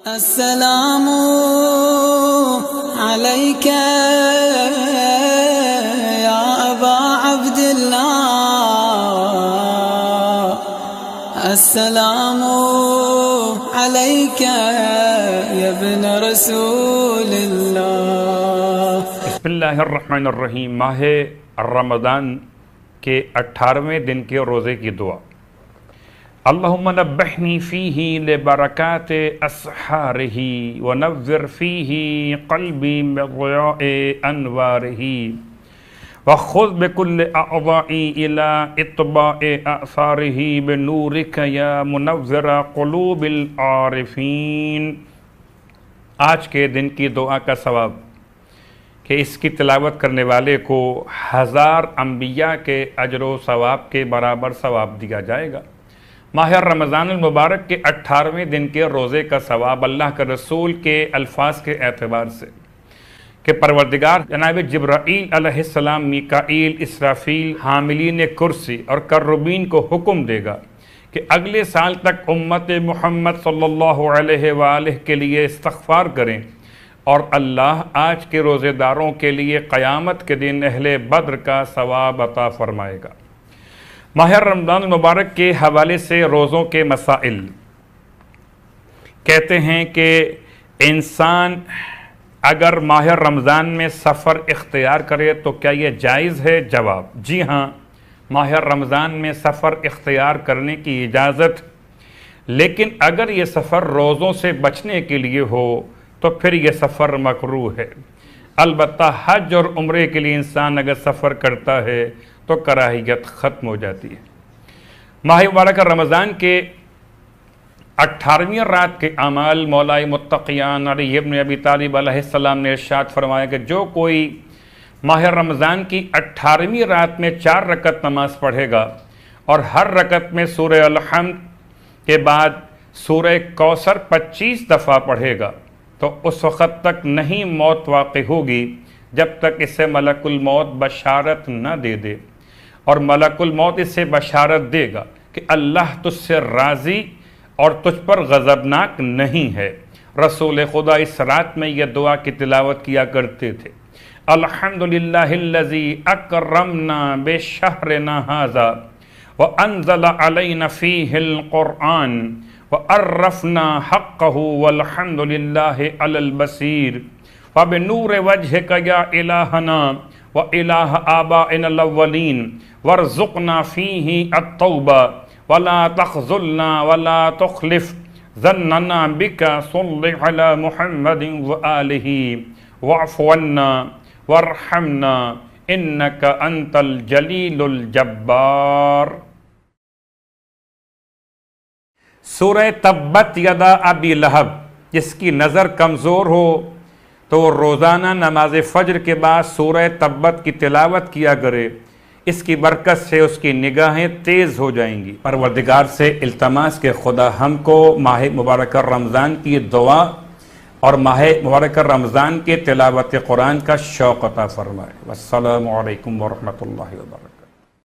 अस्सलामु अलैका या अबा अब्दिल्लाह, अस्सलामु अलैका या इब्न रसूलिल्लाह। बिस्मिल्लाहिर्रहमानिर्रहीम। माह रमज़ान के 18वें दिन के रोज़े की दुआ। अल्लाहुम्मा नब्बिहनी फ़ीही लिबरकाति अस्हारिही व नव्विर फ़ीही क़ल्बी बिज़ियाए अनवारिही व ख़ुज़ बिकुल्लि अअज़ाई इला इत्बाए आसारिही बिनूरिका या मुनव्विरा क़ुलूबिल आरिफ़ीन। आज के दिन की दुआ का सवाब कि इसकी तिलावत करने वाले को 1000 अम्बिया के अजर व सवाब के बराबर सवाब दिया जाएगा। माह रमज़ान मुबारक के 18वें दिन के रोज़े का सवाब अल्लाह के रसूल के अल्फाज के एतबार से कि परवरदिगार जनाब जिब्राईल अलैहिस्सलाम, मीकाईल, इसराफील, हामिलीन कुर्सी और कर्रुबीन को हुक्म देगा कि अगले साल तक उम्मत मुहम्मद सल्लल्लाहु अलैहि वालैहि के लिए इस्तग़फ़ार करें और अल्लाह आज के रोज़ेदारों के लिए क़यामत के दिन अहले बद्र का सवाब अता फ़रमाएगा। माह रमज़ान मुबारक के हवाले से रोज़ों के मसाइल कहते हैं कि इंसान अगर माह रमज़ान में सफ़र इख्तियार करे तो क्या ये जायज़ है? जवाब जी हाँ, माह रमज़ान में सफ़र इख्तियार करने की इजाज़त, लेकिन अगर ये सफ़र रोज़ों से बचने के लिए हो तो फिर ये सफ़र मकरूह है। अलबत्ता हज और उम्रे के लिए इंसान अगर सफ़र करता है तो कराहियत ख़त्म हो जाती है। माह मुबारक रमज़ान के 18वीं रात के अमाल मौलाए मुत्तक़ियान अली इब्न अबी तालिब अलैहिस्सलाम ने इरशाद फरमाया कि जो कोई माह रमज़ान की 18वीं रात में 4 रकत नमाज पढ़ेगा और हर रकत में सूरह अल-हम्द के बाद सूरह कौसर 25 दफ़ा पढ़ेगा तो उस वक़्त तक नहीं मौत वाक़ई होगी जब तक इसे मलकुल मौत बशारत न दे दे। और मलकुल मौत इसे बशारत देगा कि अल्लाह तुझसे राज़ी और तुझ पर गज़बनाक नहीं है। रसूल खुदा इस रात में यह दुआ की तिलावत किया करते थे। अल्हम्दुलिल्लाहिल्लज़ी अकरमना बिशहरिना हाज़ा व अंज़ला अलैना फ़ीहिल क़ुरआन व अर्रफ़ना हक़्क़हु वल्हम्दुलिल्लाहि अलल बसीर व बिनूरि वजहिका या इलाहना व इलाह आबाइनल अव्वलीन वर्ज़ुक़ना फ़ीही अत्तौबा वला तख़ज़ुलना वला तुख़लिफ़ ज़न्नना बिका सल्लि अला मुहम्मदिन व आलिही वअफ़ु अन्ना वरहमना इन्नका अंतल जलीलुल जब्बार। सूरह तब्बत यदा अबी लहब, जिसकी नज़र कमज़ोर हो तो रोज़ाना नमाज फ़ज्र के बाद सूरह तब्बत की तिलावत किया करे। इसकी बरकत से उसकी निगाहें तेज़ हो जाएंगी। परवरदिगार से इल्तमास के खुदा हमको माह मुबारक रमज़ान की दुआ और माह मुबारक रमज़ान के तिलावत कुरान का शौक़ अता फ़रमाए। वस्सलामु अलैकुम व रहमतुल्लाहि व बरकातुहू।